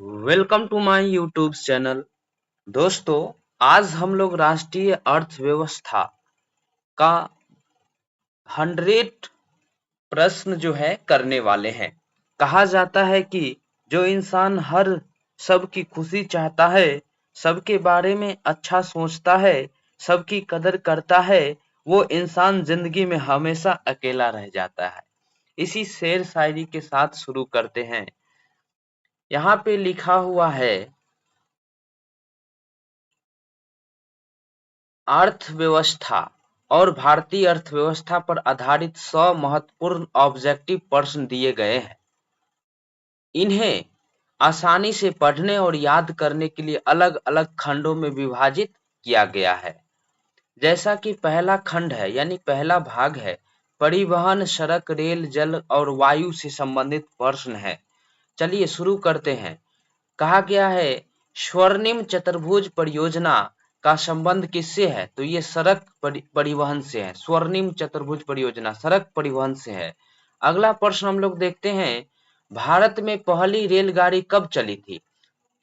Welcome to my YouTube channel. दोस्तों, आज हम लोग राष्ट्रीय अर्थव्यवस्था का 100 प्रश्न जो है करने वाले हैं। कहा जाता है कि जो इंसान हर सबकी खुशी चाहता है, सबके बारे में अच्छा सोचता है, सबकी कदर करता है, वो इंसान जिंदगी में हमेशा अकेला रह जाता है। इसी शेर शायरी के साथ शुरू करते हैं। यहाँ पे लिखा हुआ है, अर्थव्यवस्था और भारतीय अर्थव्यवस्था पर आधारित 100 महत्वपूर्ण ऑब्जेक्टिव प्रश्न दिए गए हैं। इन्हें आसानी से पढ़ने और याद करने के लिए अलग-अलग खंडों में विभाजित किया गया है। जैसा कि पहला खंड है, यानी पहला भाग है, परिवहन, सड़क, रेल, जल और वायु से संबंधित प्रश्न है। चलिए शुरू करते हैं। कहा गया है, स्वर्णिम चतुर्भुज परियोजना का संबंध किससे है? तो ये सड़क परिवहन से है। स्वर्णिम चतुर्भुज परियोजना सड़क परिवहन से है। अगला प्रश्न हम लोग देखते हैं, भारत में पहली रेलगाड़ी कब चली थी?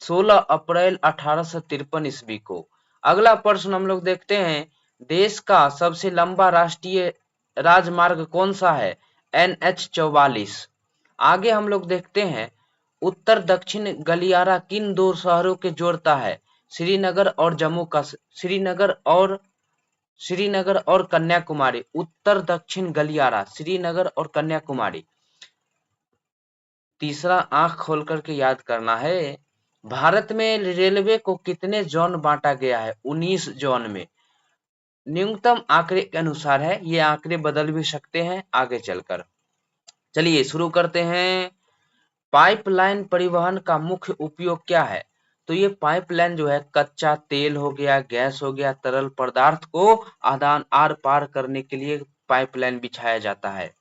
16 अप्रैल 1853 ईस्वी को। अगला प्रश्न हम लोग देखते हैं, देश का सबसे लंबा राष्ट्रीय राजमार्ग कौन सा है? NH 44। आगे हम लोग देखते हैं, उत्तर दक्षिण गलियारा किन दो शहरों के जोड़ता है? श्रीनगर और जम्मू का श्रीनगर और कन्याकुमारी। उत्तर दक्षिण गलियारा श्रीनगर और कन्याकुमारी। तीसरा, आंख खोल करके याद करना है। भारत में रेलवे को कितने जोन बांटा गया है? 19 जोन में। न्यूनतम आंकड़े के अनुसार है, ये आंकड़े बदल भी सकते हैं आगे चलकर। चलिए शुरू करते हैं। पाइपलाइन परिवहन का मुख्य उपयोग क्या है? तो ये पाइपलाइन जो है, कच्चा तेल हो गया, गैस हो गया, तरल पदार्थ को आदान आर पार करने के लिए पाइपलाइन बिछाया जाता है।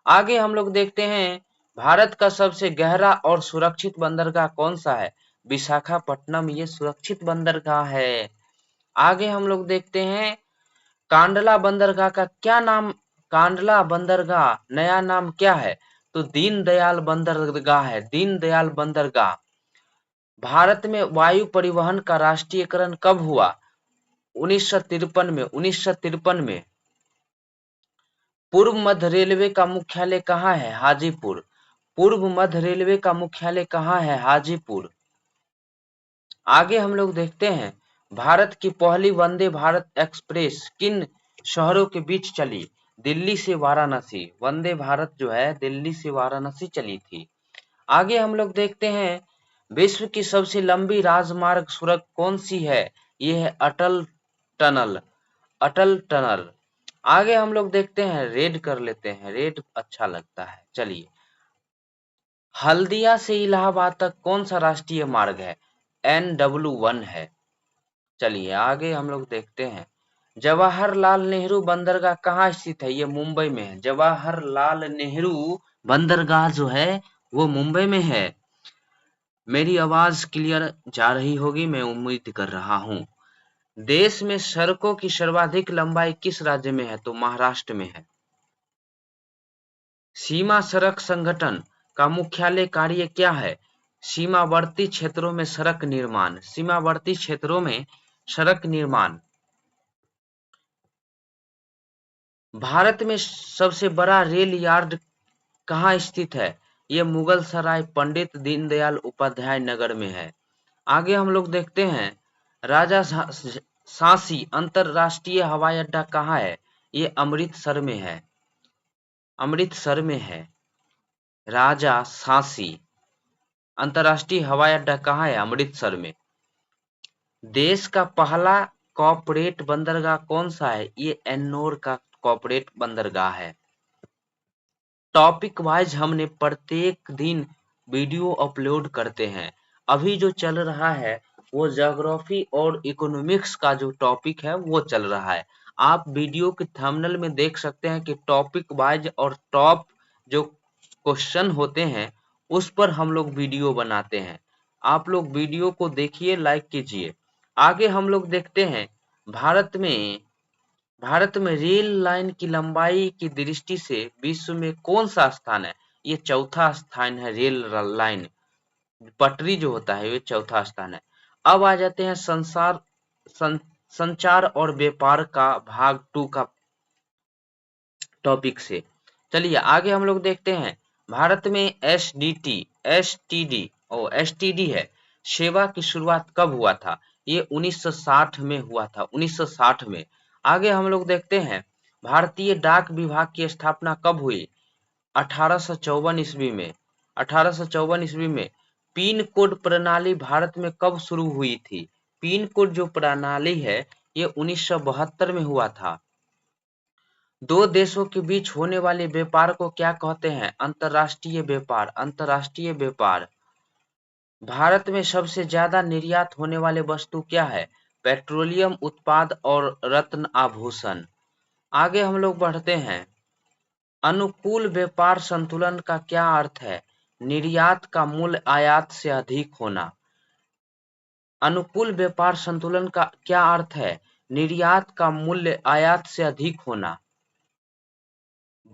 आगे हम लोग देखते हैं, भारत का सबसे गहरा और सुरक्षित बंदरगाह कौन सा है? विशाखापट्टनम ये सुरक्षित बंदरगाह है। आगे हम लोग देखते हैं, कांडला बंदरगाह का क्या नाम? कांडला बंदरगाह नया नाम क्या है? तो दीनदयाल बंदरगाह है, दीनदयाल बंदरगाह। भारत में वायु परिवहन का राष्ट्रीयकरण कब हुआ? 1953 में। 1953 में। पूर्व मध्य रेलवे का मुख्यालय कहाँ है? हाजीपुर। पूर्व मध्य रेलवे का मुख्यालय कहाँ है? हाजीपुर। आगे हम लोग देखते हैं, भारत की पहली वंदे भारत एक्सप्रेस किन शहरों के बीच चली? दिल्ली से वाराणसी। वंदे भारत जो है, दिल्ली से वाराणसी चली थी। आगे हम लोग देखते हैं, विश्व की सबसे लंबी राजमार्ग सुरंग कौन सी है? ये है अटल टनल। अटल टनल। आगे हम लोग देखते हैं, रेड कर लेते हैं, रेड अच्छा लगता है। चलिए, हल्दिया से इलाहाबाद तक कौन सा राष्ट्रीय मार्ग है? NW1 है। चलिए आगे हम लोग देखते हैं, जवाहरलाल नेहरू बंदरगाह कहाँ स्थित है? ये मुंबई में है। जवाहरलाल नेहरू बंदरगाह जो है, वो मुंबई में है। मेरी आवाज क्लियर जा रही होगी, मैं उम्मीद कर रहा हूँ। देश में सड़कों की सर्वाधिक लंबाई किस राज्य में है? तो महाराष्ट्र में है। सीमा सड़क संगठन का मुख्यालय कार्य क्या है? सीमावर्ती क्षेत्रों में सड़क निर्माण। सीमावर्ती क्षेत्रों में सड़क निर्माण। भारत में सबसे बड़ा रेल यार्ड कहाँ स्थित है? ये मुगल सराय पंडित दीनदयाल उपाध्याय नगर में है। आगे हम लोग देखते हैं, राजा सांसी अंतरराष्ट्रीय हवाई अड्डा कहाँ है? ये अमृतसर में है। अमृतसर में है। राजा सांसी अंतरराष्ट्रीय हवाई अड्डा कहाँ है? अमृतसर में। देश का पहला कॉर्पोरेट बंदरगाह कौन सा है? ये एन्नोर का कॉर्पोरेट बंदरगाह है। टॉपिक वाइज हमने प्रत्येक दिन वीडियो अपलोड करते हैं। अभी जो चल रहा है वो ज्योग्राफी और इकोनॉमिक्स का जो टॉपिक है वो चल रहा है। आप वीडियो के थंबनेल में देख सकते हैं कि टॉपिक वाइज और टॉप जो क्वेश्चन होते हैं उस पर हम लोग वीडियो बनाते हैं। आप लोग वीडियो को देखिए, लाइक कीजिए। आगे हम लोग देखते हैं, भारत में रेल लाइन की लंबाई की दृष्टि से विश्व में कौन सा स्थान है? ये चौथा स्थान है रेल लाइन। पटरी जो होता है ये चौथा स्थान है। अब आ जाते हैं संचार और व्यापार का भाग 2 का टॉपिक से। चलिए आगे हम लोग देखते हैं। भारत में एसटीडी है सेवा की शुरुआत कब हुआ था? ये 1960 में हुआ था, 1960 में। आगे हम लोग देखते हैं भारतीय डाक विभाग की स्थापना कब हुई? 1854 ईस्वी में। 1854 ईस्वी में। पिन कोड प्रणाली भारत में कब शुरू हुई थी? पिन कोड जो प्रणाली है ये 1972 में हुआ था। दो देशों के बीच होने वाले व्यापार को क्या कहते हैं? अंतर्राष्ट्रीय व्यापार। अंतर्राष्ट्रीय व्यापार। भारत में सबसे ज्यादा निर्यात होने वाले वस्तु क्या है? पेट्रोलियम उत्पाद और रत्न आभूषण। आगे हम लोग बढ़ते हैं। अनुकूल व्यापार संतुलन का क्या अर्थ है? निर्यात का मूल्य आयात से अधिक होना। अनुकूल व्यापार संतुलन का क्या अर्थ है? निर्यात का मूल्य आयात से अधिक होना।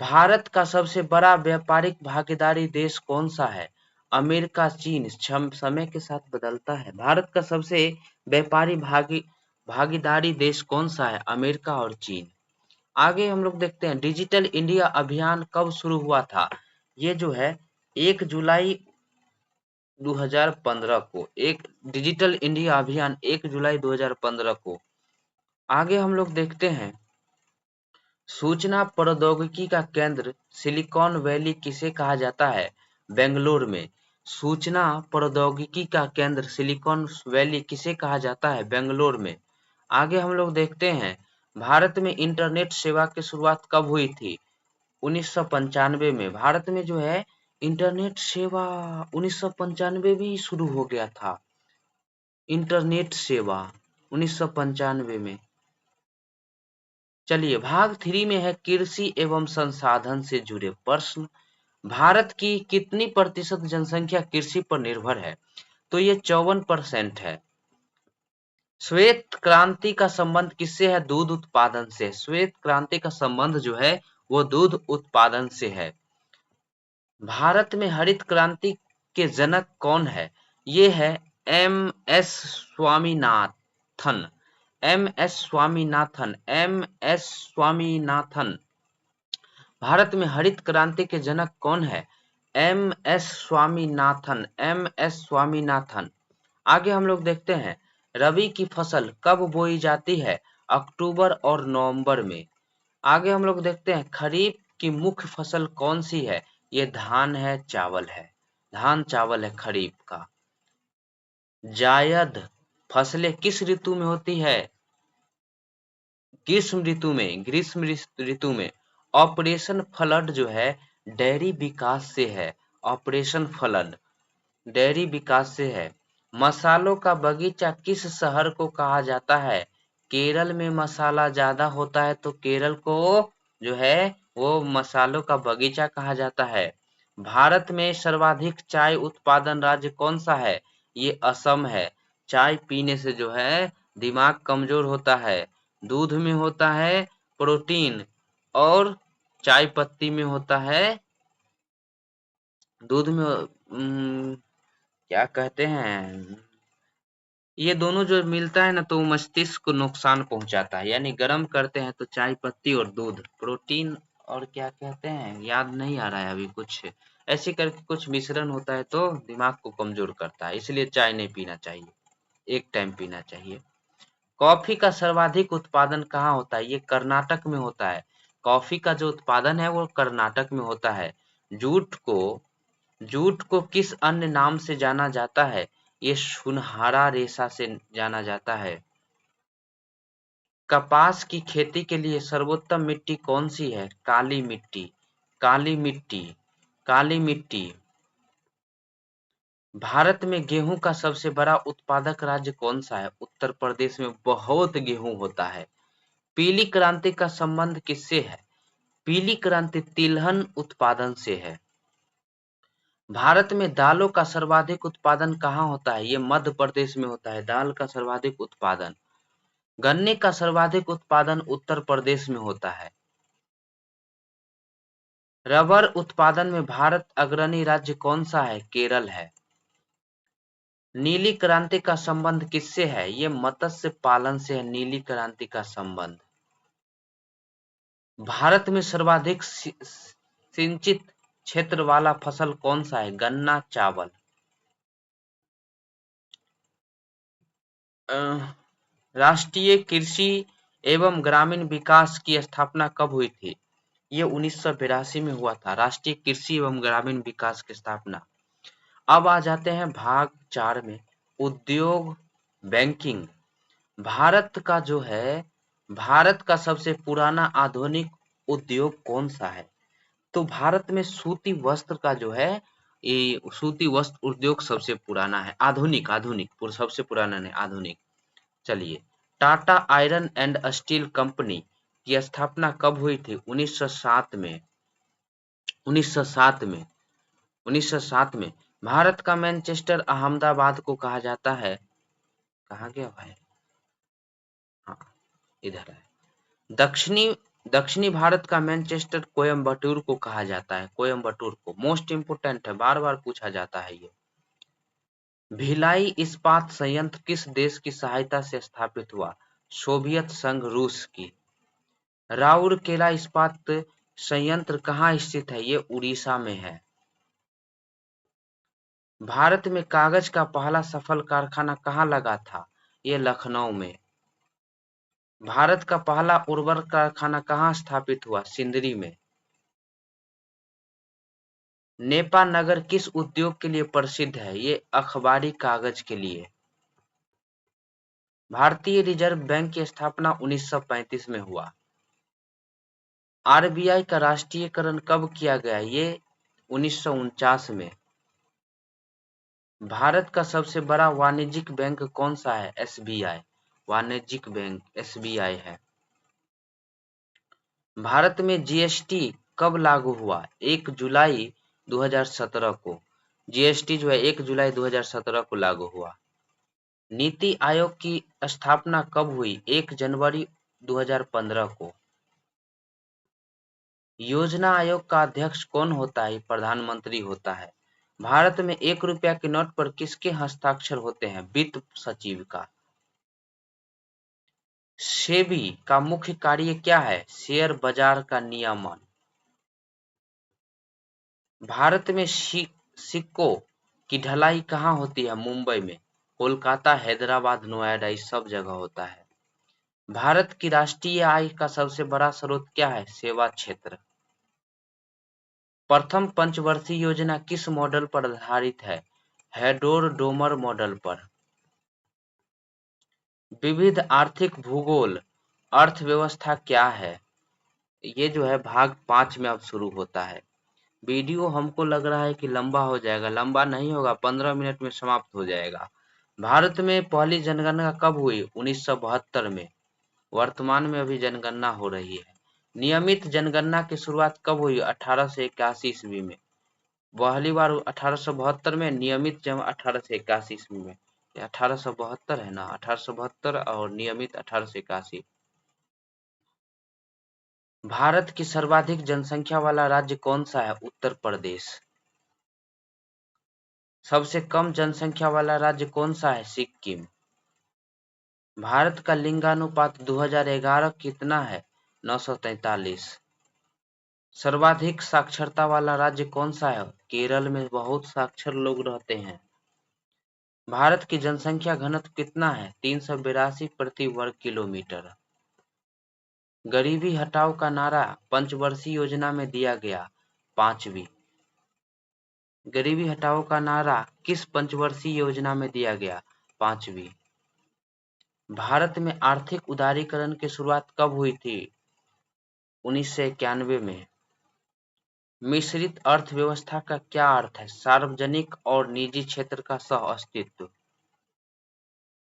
भारत का सबसे बड़ा व्यापारिक भागीदारी देश कौन सा है? अमेरिका, चीन। समय के साथ बदलता है। भारत का सबसे व्यापारी भागीदारी देश कौन सा है? अमेरिका और चीन। आगे हम लोग देखते हैं डिजिटल इंडिया अभियान कब शुरू हुआ था? ये जो है 1 जुलाई 2015 को, एक डिजिटल इंडिया अभियान 1 जुलाई 2015 को। आगे हम लोग देखते हैं सूचना प्रौद्योगिकी का केंद्र सिलिकॉन वैली किसे कहा जाता है? बेंगलुरु में। सूचना प्रौद्योगिकी का केंद्र सिलिकॉन वैली किसे कहा जाता है? बेंगलुरु में। आगे हम लोग देखते हैं भारत में इंटरनेट सेवा की शुरुआत कब हुई थी? 1995 में। भारत में जो है इंटरनेट सेवा 1995 में ही शुरू हो गया था। इंटरनेट सेवा 1995 में। चलिए भाग 3 में है कृषि एवं संसाधन से जुड़े प्रश्न। भारत की कितनी प्रतिशत जनसंख्या कृषि पर निर्भर है? तो ये 54% है। श्वेत क्रांति का संबंध किससे है? दूध उत्पादन से। श्वेत क्रांति का संबंध जो है वो दूध उत्पादन से है। भारत में हरित क्रांति के जनक कौन है? ये है M S Swaminathan. M S Swaminathan. M S Swaminathan. Bharat में हरित क्रांति के जनक कौन है? M S Swaminathan. M S Swaminathan. आगे हम लोग देखते हैं रबी की फसल कब बोई जाती है? अक्टूबर और नवंबर में। आगे हम लोग देखते हैं खरीफ की मुख्य फसल कौन सी है? ये धान है, चावल है। धान चावल है खरीफ का। जायद फसलें किस ऋतु में होती है? ग्रीष्म ऋतु में। ग्रीष्म ऋतु में। ऑपरेशन फ्लड जो है डेयरी विकास से है। ऑपरेशन फ्लड डेयरी विकास से है। मसालों का बगीचा किस शहर को कहा जाता है? केरल में मसाला ज्यादा होता है तो केरल को जो है वो मसालों का बगीचा कहा जाता है। भारत में सर्वाधिक चाय उत्पादन राज्य कौन सा है? ये असम है। चाय पीने से जो है दिमाग कमजोर होता है। दूध में होता है प्रोटीन और चाय पत्ती में होता है दूध में क्या कहते हैं ये दोनों जो मिलता है ना तो मस्तिष्क को नुकसान पहुंचाता है। यानी गर्म करते हैं तो चाय पत्ती और दूध, प्रोटीन और क्या कहते हैं याद नहीं आ रहा है अभी, कुछ ऐसे करके कुछ मिश्रण होता है तो दिमाग को कमजोर करता है, इसलिए चाय नहीं पीना चाहिए, एक टाइम पीना चाहिए। कॉफी का सर्वाधिक उत्पादन कहाँ होता है? ये कर्नाटक में होता है। कॉफी का जो उत्पादन है वो कर्नाटक में होता है। जूट को जूट को किस अन्य नाम से जाना जाता है? ये सुनहरा रेशा से जाना जाता है। कपास की खेती के लिए सर्वोत्तम मिट्टी कौन सी है? काली मिट्टी। काली मिट्टी। काली मिट्टी। भारत में गेहूं का सबसे बड़ा उत्पादक राज्य कौन सा है? उत्तर प्रदेश में बहुत गेहूं होता है। पीली क्रांति का संबंध किससे है? पीली क्रांति तिलहन उत्पादन से है। भारत में दालों का सर्वाधिक उत्पादन कहाँ होता है? ये मध्य प्रदेश में होता है दाल का सर्वाधिक उत्पादन। गन्ने का सर्वाधिक उत्पादन उत्तर प्रदेश में होता है। रबर उत्पादन में भारत अग्रणी राज्य कौन सा है? केरल है। नीली क्रांति का संबंध किससे है? ये मत्स्य पालन से है नीली क्रांति का संबंध। भारत में सर्वाधिक सिंचित क्षेत्र वाला फसल कौन सा है? गन्ना, चावल। राष्ट्रीय कृषि एवं ग्रामीण विकास की स्थापना कब हुई थी? ये 1982 में हुआ था, राष्ट्रीय कृषि एवं ग्रामीण विकास की स्थापना। अब आ जाते हैं भाग 4 में, उद्योग बैंकिंग। भारत का जो है, भारत का सबसे पुराना आधुनिक उद्योग कौन सा है? तो भारत में सूती वस्त्र का जो है, ये सूती वस्त्र उद्योग सबसे पुराना है। आधुनिक आधुनिक सबसे पुराना नहीं, आधुनिक। चलिए, Tata iron and steel company की स्थापना कब हुई थी? 1907 में। 1907 में 1907 में। भारत का मैनचेस्टर अहमदाबाद को कहा जाता है। कहाँ गया भाई? हाँ, इधर है। दक्षिणी दक्षिणी भारत का मैनचेस्टर कोयम्बटूर को कहा जाता है। कोयम्बटूर को मोस्ट इंपोर्टेंट है, बार बार पूछा जाता है ये। भिलाई इस्पात संयंत्र किस देश की सहायता से स्थापित हुआ? सोवियत संघ रूस की। राउरकेला इस्पात संयंत्र कहाँ स्थित है? ये उड़ीसा में है। भारत में कागज का पहला सफल कारखाना कहाँ लगा था? ये लखनऊ में। भारत का पहला उर्वरक कारखाना कहाँ स्थापित हुआ? सिंदरी में। नेपा नगर किस उद्योग के लिए प्रसिद्ध है? ये अखबारी कागज के लिए। भारतीय रिजर्व बैंक की स्थापना 1935 में हुआ। आरबीआई का राष्ट्रीयकरण कब किया गया? ये 1949 में। भारत का सबसे बड़ा वाणिज्यिक बैंक कौन सा है? एसबीआई। वाणिज्यिक बैंक एसबीआई है। भारत में जीएसटी कब लागू हुआ? 1 जुलाई 2017 को। जीएसटी जो है 1 जुलाई 2017 को लागू हुआ। नीति आयोग की स्थापना कब हुई? 1 जनवरी 2015 को। योजना आयोग का अध्यक्ष कौन होता है? प्रधानमंत्री होता है। भारत में 1 रुपया के नोट पर किसके हस्ताक्षर होते हैं? वित्त सचिव का। सेबी का मुख्य कार्य क्या है? शेयर बाजार का नियमन। भारत में सिक्कों की ढलाई कहाँ होती है? मुंबई में। कोलकाता, हैदराबाद, नोएडा, इस सब जगह होता है। भारत की राष्ट्रीय आय का सबसे बड़ा स्रोत क्या है? सेवा क्षेत्र। प्रथम पंचवर्षीय योजना किस मॉडल पर आधारित है? हेडोर डोमर मॉडल पर। विविध आर्थिक भूगोल अर्थव्यवस्था क्या है? ये जो है भाग 5 में अब शुरू होता है। वीडियो हमको लग रहा है कि लंबा हो जाएगा, लंबा नहीं होगा, 15 मिनट में समाप्त हो जाएगा। भारत में पहली जनगणना कब हुई? 1972 में। वर्तमान में अभी जनगणना हो रही है। नियमित जनगणना की शुरुआत कब हुई? 1881 ईस्वी में। पहली बार 1872 में, नियमित जब 1881 ईस्वी में। 1872 है ना, 1872 और नियमित 1881। भारत की सर्वाधिक जनसंख्या वाला राज्य कौन सा है? उत्तर प्रदेश। सबसे कम जनसंख्या वाला राज्य कौन सा है? सिक्किम। भारत का लिंगानुपात 2011 कितना है? 943। सर्वाधिक साक्षरता वाला राज्य कौन सा है? केरल में बहुत साक्षर लोग रहते हैं। भारत की जनसंख्या घनत्व कितना है? 382 प्रति वर्ग किलोमीटर। गरीबी हटाओ का नारा पंचवर्षीय योजना में दिया गया। 5वीं। गरीबी हटाओ का नारा किस पंचवर्षीय योजना में दिया गया? 5वीं। भारत में आर्थिक उदारीकरण की शुरुआत कब हुई थी? 1991 में। मिश्रित अर्थव्यवस्था का क्या अर्थ है? सार्वजनिक और निजी क्षेत्र का सह अस्तित्व।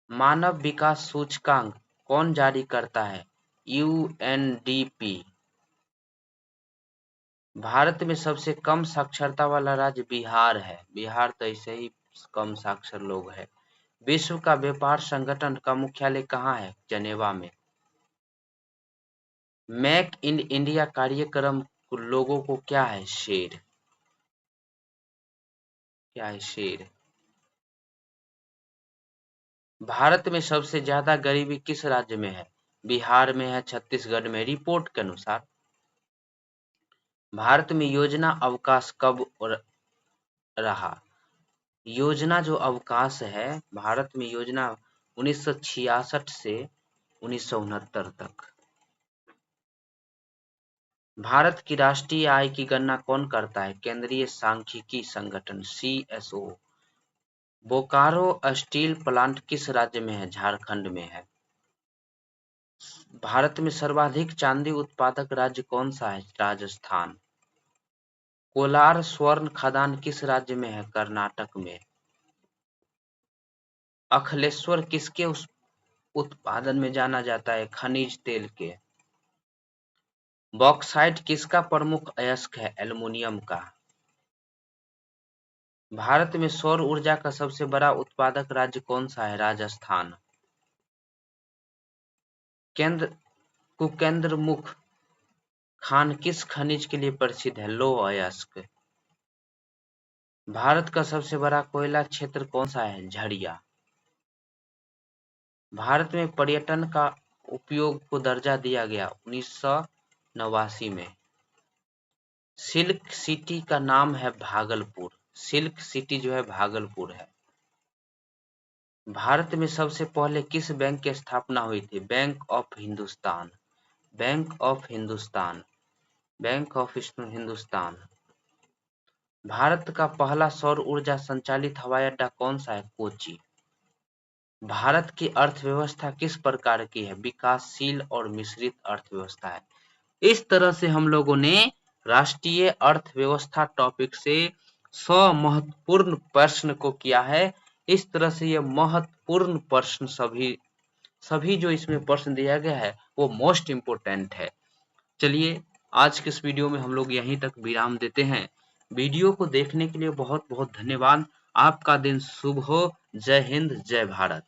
मानव विकास सूचकांक कौन जारी करता है? यूएनडीपी। भारत में सबसे कम साक्षरता वाला राज्य बिहार है। बिहार तो ऐसे ही कम साक्षर लोग हैं। विश्व का व्यापार संगठन का मुख्यालय कहाँ है? जनेवा में। मेक इन इंडिया कार्यक्रम लोगों को क्या है? शेर। क्या है? शेर। भारत में सबसे ज्यादा गरीबी किस राज्य में है? बिहार में है, छत्तीसगढ़ में। रिपोर्ट के अनुसार भारत में योजना अवकाश कब रहा? योजना जो अवकाश है भारत में, योजना 1966 से 1969 तक। भारत की राष्ट्रीय आय की गणना कौन करता है? केंद्रीय सांख्यिकी संगठन CSO। बोकारो स्टील प्लांट किस राज्य में है? झारखंड में है। भारत में सर्वाधिक चांदी उत्पादक राज्य कौन सा है? राजस्थान। कोलार स्वर्ण खदान किस राज्य में है? कर्नाटक में। अखिलेश्वर किसके उत्पादन में जाना जाता है? खनिज तेल के। बॉक्साइट किसका प्रमुख अयस्क है? एल्युमिनियम का। भारत में सौर ऊर्जा का सबसे बड़ा उत्पादक राज्य कौन सा है? राजस्थान। कुकेंद्रमुख खान किस खनिज के लिए प्रसिद्ध है? लौह अयस्क। भारत का सबसे बड़ा कोयला क्षेत्र कौन सा है? झरिया। भारत में पर्यटन का उपयोग को दर्जा दिया गया 1989 में। सिल्क सिटी का नाम है भागलपुर। सिल्क सिटी जो है भागलपुर है। भारत में सबसे पहले किस बैंक की स्थापना हुई थी? Bank of Hindustan. Bank of Hindustan. Bank of Hindustan. Bharat का पहला सौर ऊर्जा संचालित हवाई अड्डा कौन सा है? कोची। भारत की अर्थव्यवस्था किस प्रकार की है? विकासशील और मिश्रित अर्थव्यवस्था है। इस तरह से हम लोगों ने राष्ट्रीय अर्थव्यवस्था टॉपिक से 100 महत्वपूर्ण प्रश्न को किया है। इस तरह से ये महत्वपूर्ण प्रश्न सभी जो इसमें प्रश्न दिया गया है वो मोस्ट इम्पोर्टेंट है। चलिए आज के इस वीडियो में हम लोग यहीं तक विराम देते हैं। वीडियो को देखने के लिए बहुत बहुत धन्यवाद। आपका दिन शुभ हो। जय हिंद, जय भारत।